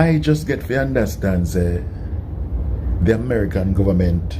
I just get to understand say the American government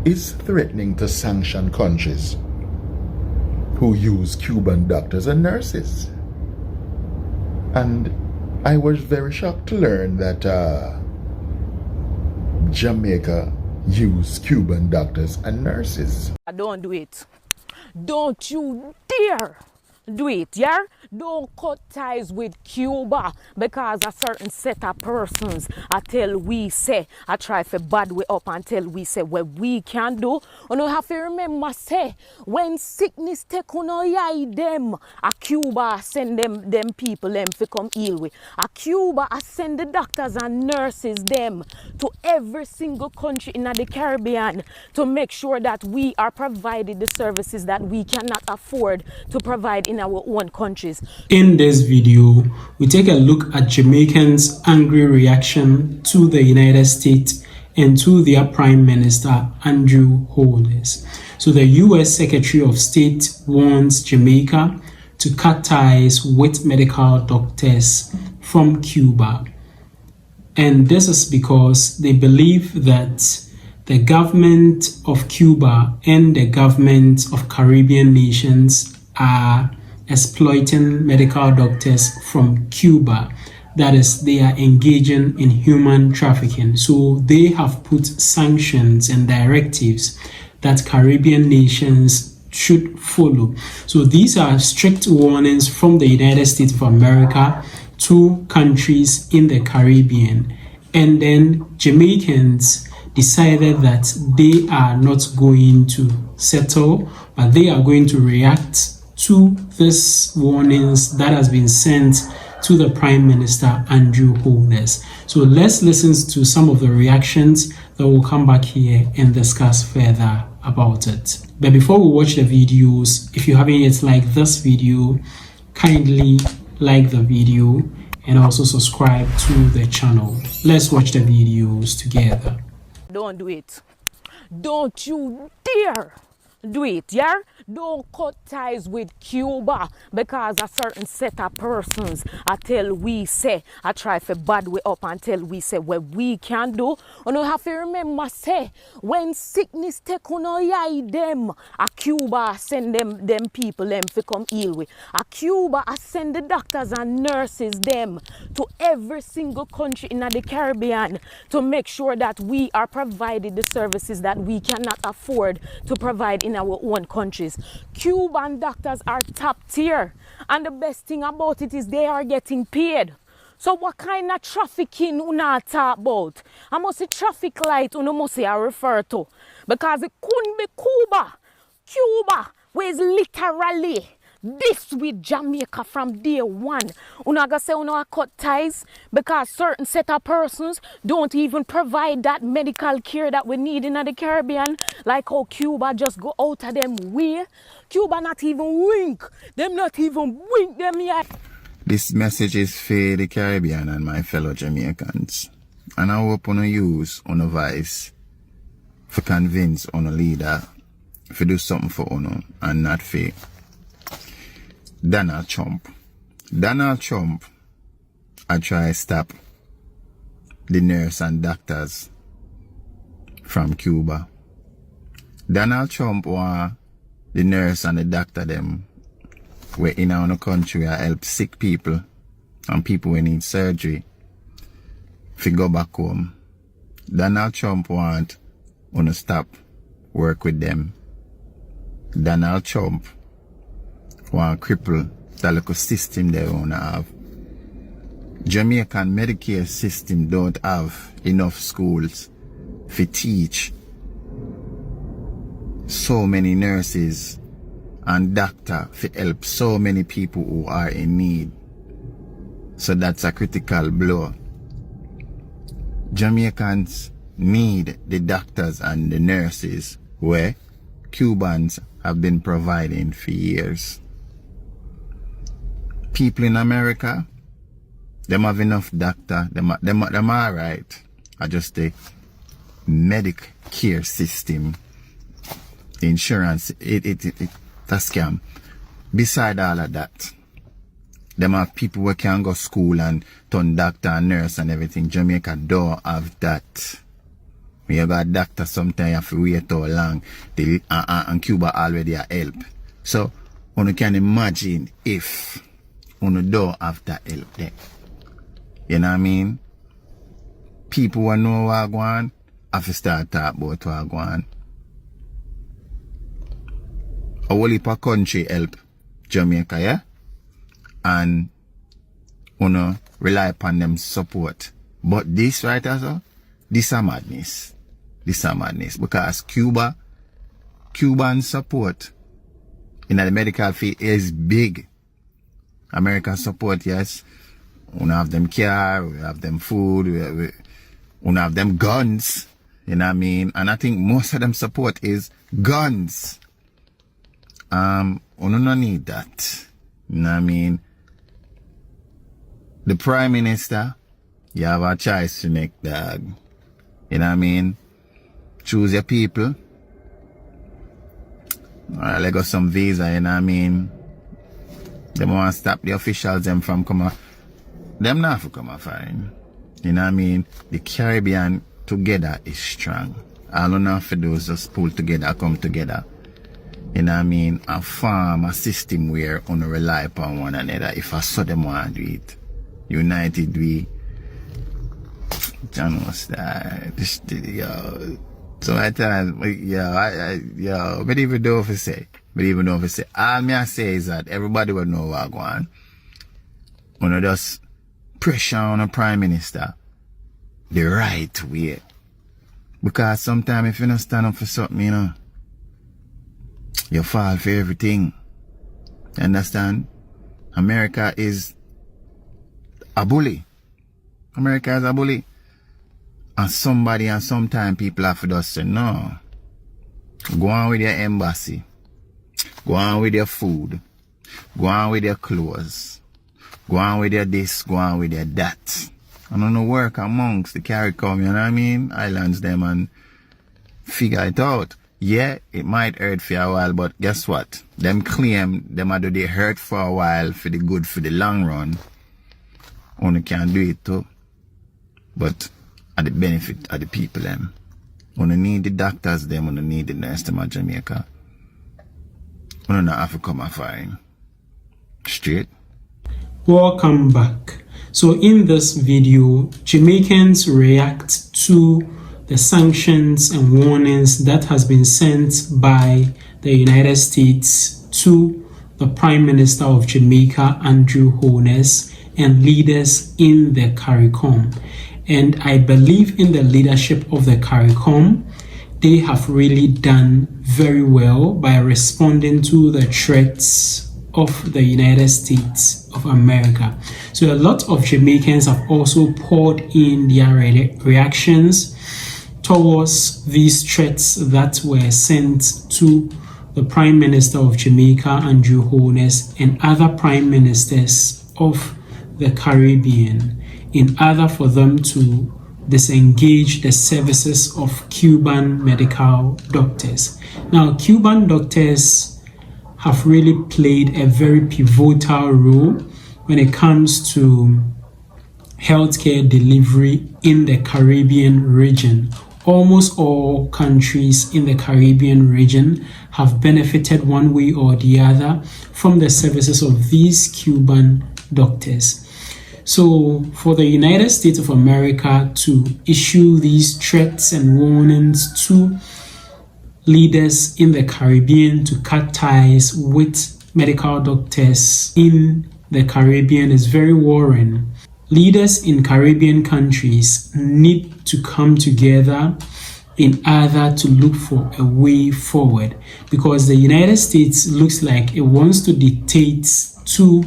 is threatening to sanction countries who use Cuban doctors and nurses. And I was very shocked to learn that Jamaica use Cuban doctors and nurses. Don't do it. Don't you dare do it, yeah? Don't cut ties with Cuba because a certain set of persons until we say, I try for bad way up until we say what we can do. And you have to remember say, when sickness take on them, a Cuba send them people them to come heal with. A Cuba send the doctors and nurses them to every single country in the Caribbean to make sure that we are provided the services that we cannot afford to provide in our own countries. In this video, we take a look at Jamaicans' angry reaction to the United States and to their Prime Minister, Andrew HOLNESS. So the US Secretary of State warns Jamaica to cut ties with medical doctors from Cuba. And this is because they believe that the government of Cuba and the government of Caribbean nations are exploiting medical doctors from Cuba. That is, they are engaging in human trafficking. So they have put sanctions and directives that Caribbean nations should follow. So these are strict warnings from the United States of America to countries in the Caribbean. And then Jamaicans decided that they are not going to settle, but they are going to react to this warnings that has been sent to the Prime Minister, Andrew HOLNESS. So let's listen to some of the reactions that will come back here and discuss further about it. But before we watch the videos, if you haven't yet liked this video, kindly like the video and also subscribe to the channel. Let's watch the videos together. Don't do it. Don't you dare do it, yeah? Don't cut ties with Cuba because a certain set of persons until we say, I try for bad way up until we say what we can do. And you have to remember say, when sickness take on them, a Cuba send them people them to come heal with. A Cuba send the doctors and nurses them to every single country in the Caribbean to make sure that we are provided the services that we cannot afford to provide in our own countries. Cuban doctors are top tier, and the best thing about it is they are getting paid. So what kind of trafficking you not talk about? I must say traffic light you must say I refer to, because it couldn't be Cuba was literally this with Jamaica from day one. Una gonna say una cut ties because certain set of persons don't even provide that medical care that we need in the Caribbean, like how Cuba just go out of them way. Cuba not even wink. Them not even wink them yet. This message is for the Caribbean and my fellow Jamaicans. And I hope you use on a voice to convince on a leader to do something for you and not for Donald Trump. Donald Trump I try to stop the nurse and doctors from Cuba. Donald Trump want the nurse and the doctor them where in our country I help sick people and people who need surgery to go back home. Donald Trump want to stop work with them. Donald Trump want to cripple the local system they want to have. Jamaican Medicare system don't have enough schools to teach so many nurses and doctors to help so many people who are in need. So that's a critical blow. Jamaicans need the doctors and the nurses where Cubans have been providing for years. People in America, them have enough doctor, them alright. I just the Medicare system, insurance, it's a scam. Beside all of that, Them have people who can go school and turn doctor and nurse and everything. Jamaica don't have that. When you got a doctor, sometimes you have to wait too long. And Cuba already a help. So, you can imagine if you don't have that help there. You know what I mean? People who know what go on have to start talk about what go on. A whole heap of country help Jamaica, yeah? And rely upon them support. But this right also, this a madness. This a madness. Because Cuban support in the medical field is big. American support, yes. We have them car, we have them food, we have them guns. You know what I mean? And I think most of them support is guns. We don't need that. You know what I mean? The Prime Minister, you have a choice to make, dog. You know what I mean? Choose your people. Alright, let go some visa, you know what I mean? They want to stop the officials them from coming. Them not for come foreign. You know what I mean? The Caribbean together is strong. All you have to do is just pull together, come together. You know what I mean? And form a system where you rely upon one another. If I saw them want to do it. United we John was this yo. So I tell yo, but even though if I say, all me I say is that everybody will know what go on. When just pressure on a Prime Minister the right way. Because sometimes if you don't stand up for something, you know, you fall for everything. You understand? America is a bully. America is a bully. And somebody and sometime people have to just say, no. Go on with your embassy. Go on with your food. Go on with your clothes. Go on with your this. Go on with your that. I don't know, work amongst the CARICOM, you know what I mean? Islands them and figure it out. Yeah, it might hurt for a while, but guess what? Them claim them do they hurt for a while for the good for the long run. Only can do it too. But at the benefit of the people them. Only need the doctors them, only need the nurse them at Jamaica. Only not have to come and find. Straight. Welcome back. So in this video, Jamaicans react to the sanctions and warnings that has been sent by the United States to the Prime Minister of Jamaica, HOLNESS, and leaders in the CARICOM. And I believe in the leadership of the CARICOM. They have really done very well by responding to the threats of the United States of America. So a lot of Jamaicans have also poured in their reactions towards these threats that were sent to the Prime Minister of Jamaica, HOLNESS, and other Prime Ministers of the Caribbean, in order for them to disengage the services of Cuban medical doctors. Now, Cuban doctors have really played a very pivotal role when it comes to healthcare delivery in the Caribbean region. Almost all countries in the Caribbean region have benefited one way or the other from the services of these Cuban doctors. So for the United States of America to issue these threats and warnings to leaders in the Caribbean to cut ties with medical doctors in the Caribbean is very worrying. Leaders in Caribbean countries need to come together in order to look for a way forward, because the United States looks like it wants to dictate to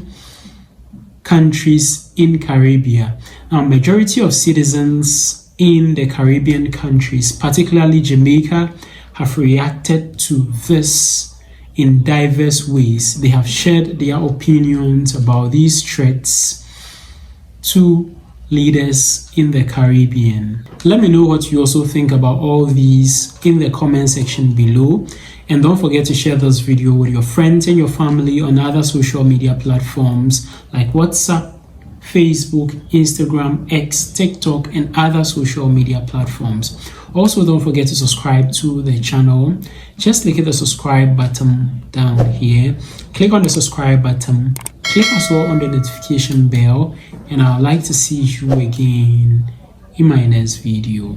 countries in Caribbean. Now, majority of citizens in the Caribbean countries, particularly Jamaica, have reacted to this in diverse ways. They have shared their opinions about these threats to leaders in the Caribbean. Let me know what you also think about all these in the comment section below. And don't forget to share this video with your friends and your family on other social media platforms like WhatsApp, Facebook, Instagram, X, TikTok, and other social media platforms. Also, don't forget to subscribe to the channel. Just click the subscribe button down here. Click on the subscribe button. Click as well on the notification bell. And I'd like to see you again in my next video.